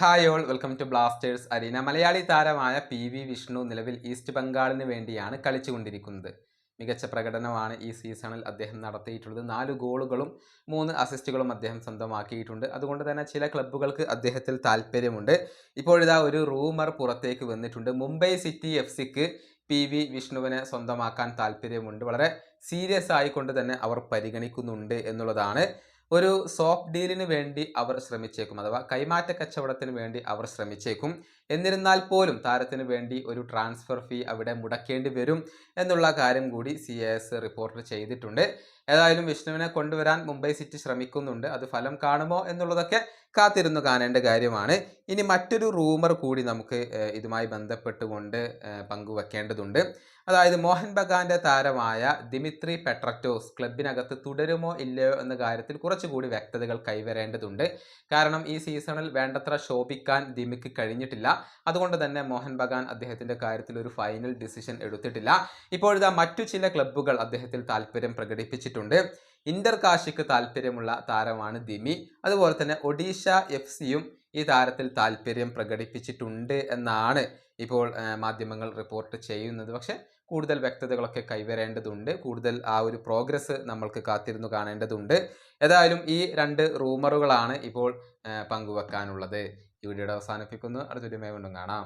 Hi all welcome to Blasters arena. Malayali താരമായ PV Vishnu നിലവിൽ east ബംഗാളിന് വേണ്ടിയാണ് കളിച്ചുകൊണ്ടിരിക്കുന്നത്. മികച്ച പ്രകടനമാണ് ഈ സീസണിൽ അദ്ദേഹം നടത്തിയിട്ടുള്ളത്. 4 ഗോളുകളും 3 അസിസ്റ്റുകളും അദ്ദേഹം സ്വന്തമാക്കിയിട്ടുണ്ട്. അതുകൊണ്ട് തന്നെ ചില ക്ലബ്ബുകൾക്ക് അദ്ദേഹത്തിൽ താല്പര്യമുണ്ട്. ഇപ്പോഴിതാ ഒരു റൂമർ പുറത്തേക്ക് വന്നിട്ടുണ്ട്. മുംബൈ സിറ്റി FCക്ക് PV വിഷ്ണുവിനെ സ്വന്തമാക്കാൻ താല്പര്യമുണ്ട്. വളരെ സീരിയസ് ആയിക്കൊണ്ട് തന്നെ അവർ പരിഗണിക്കുന്നുണ്ട് എന്നുള്ളതാണ്. ഒരു സോഫ്റ്റ് ഡീലിന് വേണ്ടി അവർ ശ്രമിച്ചേക്കും, അഥവാ കൈമാറ്റ കച്ചവടത്തിന് വേണ്ടി അവർ ശ്രമിച്ചേക്കും. എന്നിരുന്നാൽ പോലും താരത്തിന് വേണ്ടി ഒരു ട്രാൻസ്ഫർ ഫീ അവിടെ മുടക്കേണ്ടി വരും എന്നുള്ള കാര്യം കൂടി CAS റിപ്പോർട്ട് ചെയ്തിട്ടുണ്ട്. ഏതായാലും വിഷ്ണുവിനെ കൊണ്ടുവരാൻ മുംബൈ സിറ്റി ശ്രമിക്കുന്നുണ്ട്. അത് ഫലം കാണുമോ എന്നുള്ളതൊക്കെ കാത്തിരുന്നു കാണേണ്ട കാര്യമാണ്. ഇനി മറ്റൊരു റൂമർ കൂടി നമുക്ക് ഇതുമായി ബന്ധപ്പെട്ടുകൊണ്ട് പങ്കുവെക്കേണ്ടതുണ്ട്. അതായത് മോഹൻ ബഗാന്റെ താരമായ ദിമിത്രി പെട്രറ്റോസ് ക്ലബിനകത്ത് തുടരുമോ ഇല്ലയോ എന്ന കാര്യത്തിൽ കുറച്ചുകൂടി വ്യക്തതകൾ കൈവരേണ്ടതുണ്ട്. കാരണം ഈ സീസണിൽ വേണ്ടത്ര ശോഭിക്കാൻ ദിമിക്ക് കഴിഞ്ഞിട്ടില്ല. അതുകൊണ്ട് തന്നെ മോഹൻ ബഗാൻ അദ്ദേഹത്തിന്റെ കാര്യത്തിൽ ഒരു ഫൈനൽ ഡിസിഷൻ എടുത്തിട്ടില്ല. ഇപ്പോഴിതാ മറ്റു ചില ക്ലബ്ബുകൾ അദ്ദേഹത്തിൽ താല്പര്യം പ്രകടിപ്പിച്ചിട്ടുണ്ട്. ഇന്റർ കാശിക്ക് താല്പര്യമുള്ള താരമാണ് ദിമി. അതുപോലെ തന്നെ ഒഡീഷ FCയും ഈ താരത്തിൽ താല്പര്യം പ്രകടിപ്പിച്ചിട്ടുണ്ട് എന്നാണ് ഇപ്പോൾ മാധ്യമങ്ങൾ റിപ്പോർട്ട് ചെയ്യുന്നത്. പക്ഷെ കൂടുതൽ വ്യക്തതകളൊക്കെ കൈവരേണ്ടതുണ്ട്. കൂടുതൽ ആ ഒരു പ്രോഗ്രസ് നമ്മൾക്ക് കാത്തിരുന്നു കാണേണ്ടതുണ്ട്. ഏതായാലും ഈ 2 റൂമറുകളാണ് ഇപ്പോൾ പങ്കുവെക്കാനുള്ളത്. ഈ വീഡിയോയുടെ അവസാനിപ്പിക്കുന്നു. അടുത്തൊരു വീണ്ടും കാണാം.